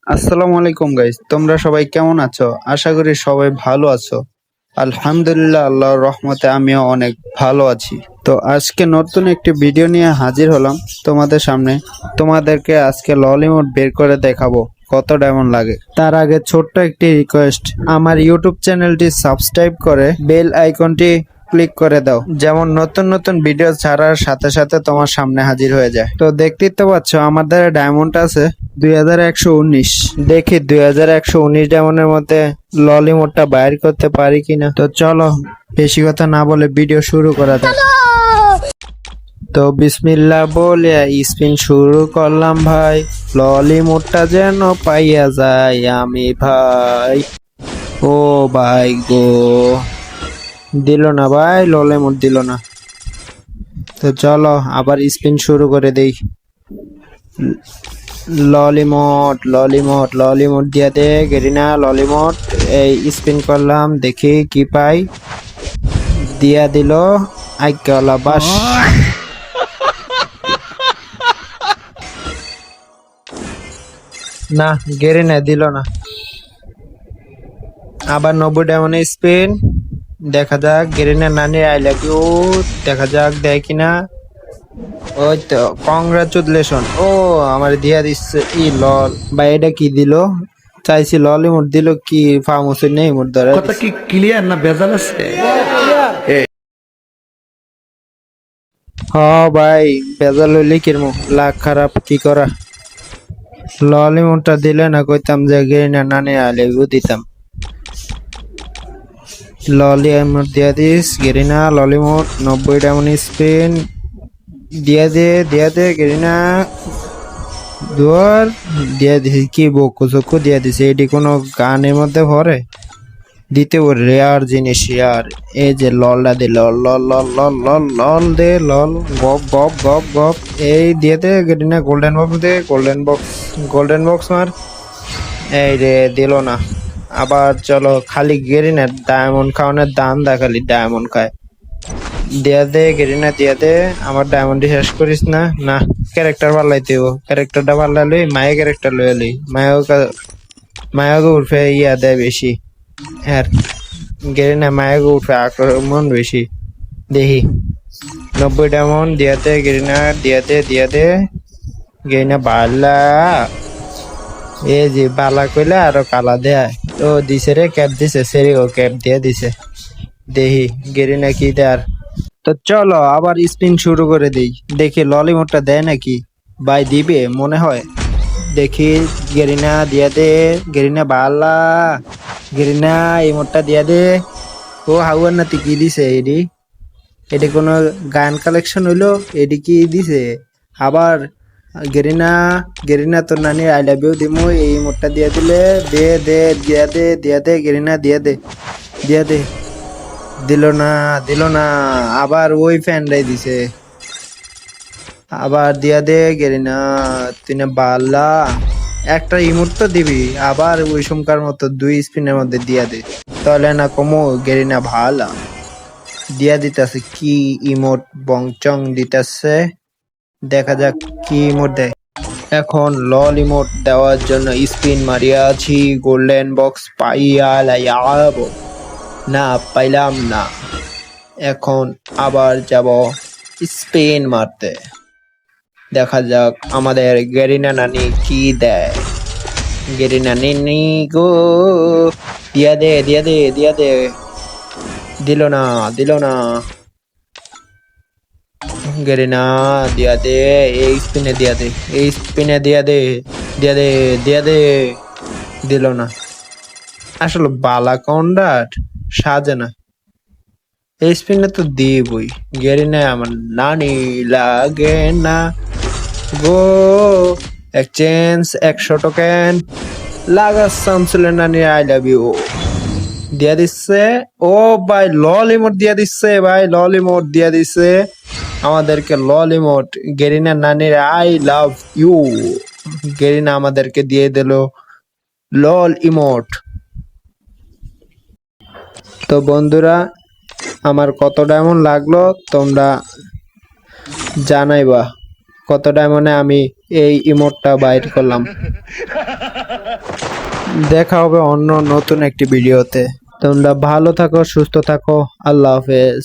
আসসালামু আলাইকুম গাইস, তোমরা সবাই কেমন আছো? আশা করি সবাই ভালো আছো। আলহামদুলিল্লাহ, আল্লাহর রহমতে আমিও অনেক ভালো আছি। তো আজকে নতুন একটি ভিডিও নিয়ে হাজির হলাম তোমাদের সামনে। তোমাদেরকে আজকে ললিমুড বের করে দেখাবো কত ডায়মন্ড লাগে। তার আগে ছোট্ট একটি রিকোয়েস্ট, আমার ইউটিউব চ্যানেলটি সাবস্ক্রাইব করে বেল আইকনটি ক্লিক করে দাও, যেমন নতুন নতুন ভিডিও ছাড়ার সাথে সাথে তোমার সামনে হাজির হয়ে যায়। তো দেখতেই তো পাচ্ছ আমাদের ডায়মন্ড আছে 2119। দেখি 2119 ডায়মন্ডের মধ্যে ললিমুডটা বাইর করতে পারি কিনা। তো চলো বেশি কথা না বলে ভিডিও শুরু করা যাক। তো বিসমিল্লাহ বলে স্পিন শুরু করলাম ভাই, ললিমুডটা যেন পাইয়া যায় আমি ভাই। ও ভাই গো, দিল না ভাই, ললিমুড দিল না। তো চলো আবার স্পিন শুরু করে দেই। ললিমট ললিমট ললিমট দিয়া দে গেরিনা, ললিমট। এই স্পিন করলাম, দেখি কি পাই। দিয়া দিল আইকালা বাস। না, গেরিনা দিল না। আবার 90 ডায়মন্ড স্পিন, দেখা যাক গেরিনা নানি আই লাভ ইউ। দেখা যাক দেয় কিনা। ওই তো, কংগ্রাচুলেশন। ও আমার দিয়া দিচ্ছে ই লল। ভাই এটা কি দিল? চাইছি লল ইমোট দিল, কি ফার্ম হোসেন নেই ইমোট ধরে কথা কি ক্লিয়ার না ভেজাল আছে? হ ভাই, বেজাল হইলে কিরমু লাখ খারাপ কি করা। লল ইমোটটা দিলে না কইতাম যে গেরিনা নানি আলে দিতাম। ললি ইমোট দিয়া দিস গেরিনা, লল ইমোট 90 ডায়মন্ড স্পিন। দিয়া দে গেরিনা। দুয়ার দিয়া দিছি, কি বকু চকু দিয়া দিছে। এটি কোনো গানের মধ্যে ভরে দিতে রেয়ার জিনিস ইয়ার। এই যে ললটা দে, লল লল লল লল লল লল দে, লল গপ গপ গপ গপ। এই দিয়ে দে গেটিনা, গোল্ডেন বক্স দে, গোল্ডেন বক্স মার। এই রে দিল না। আবার চলো, খালি গেরিনা ডায়মন্ড খাওয়ানোর দাম দা, খালি ডায়মন্ড খায়। দিয়া দে গেরিনা, দিয়া দে। আমার ডায়মন্ড শেষ করিস না। না, ক্যারেক্টার পাল্লাইতে হইব। ক্যারেক্টারটা পাল্লাইলে মায়া ক্যারেক্টার লয়ে লই। মায়াকে উঠে ইয়া দেয় বেশি। আর গেরিনা মায়াকে উঠে আক্রমণ বেশি। দেখি 90 ডায়মন্ড দিয়াতে গেরিনা, দিয়াতে গেরিনা বালা। এ যে বালা কইলে আরো কালা দেয়। ও দিছে রে, ক্যাপ দিছে, সেরি ও ক্যাপ দিয়ে দিছে। দেখি গেরিনা কি দেয়। তো চলো আবার স্পিন শুরু করে দিই, দেখি ললিমুডটা দেয় নাকি। ভাই দিবে মনে হয়। দেখি গেরিনা দিয়া দে, গেরিনা বালা। গেরিনা ইমোটটা দিয়া দে। ও হাউয়ার নাতি কি দিছে এডি? এটি কোনো গান কালেকশন হইলো? এডি কি দিছে আবার? গেরিনা, গেরিনা তোর নানি আই লাভ ইউ দিমু। এই ইমোটটা দিয়া দিলে দে দে, দিয়া দে গেরিনা, দিয়া দে। দিল না। আবার ওই ফ্যানরাই দিছে। আবার দিয়া দে গেরিনা, তুই না বাল্লা। একটা ইমোট তো দিবি, আবার ওই সমকার মতো 2 স্পিনের মধ্যে দিয়া দে, তাহলে না কমো গেরিনা ভালা। দিয়া দিতেছে কি ইমোট, বংচং দিতেছে। দেখা যাক কি ইমোট দেয়। এখন লল ইমোট দেওয়ার জন্য স্পিন মারিয়া আছি, গোল্ডেন বক্স পাইয়া লাইয়াব না, পাইলাম না। এখন আবার যাব স্পিন মারতে, দেখা যাক আমাদের গেরিনা নানি কি দেয়। গেরিনা নিনি গো, দিয়া দে দিয়া দে দিয়া দে। দিল না। গেরিনা দিয়া দে, এই স্পিনে দিয়া দে, এই স্পিনে দিয়া দে, দিয়া দে। দিল না। আসলে বালা কন্ডার সাজে না। এই স্পিনে তো দিবই। গেরিনা আমার নানি লাগে না গো। এক্সচেঞ্জ 100 টোকেন লাগা শামসুলের নানি আই লাভ ইউ দিয়া দিচ্ছে। ও ভাই লল ইমোট দিয়া দিচ্ছে, ভাই লল ইমোট দিয়া দিচ্ছে আমাদেরকে। লল ইমোট গেরিনা নানির আই লাভ ইউ। গেরিনা আমাদেরকে দিয়ে দিল লল ইমোট। তো বন্ধুরা, আমার কত ডায়মন্ড লাগলো তোমরা জানাইবা কত ডায়মন্ডে আমি এই ইমোটটা বাইর করলাম। দেখা হবে অন্য নতুন একটি ভিডিওতে। তোমরা ভালো থাকো, সুস্থ থাকো। আল্লাহ হাফেজ।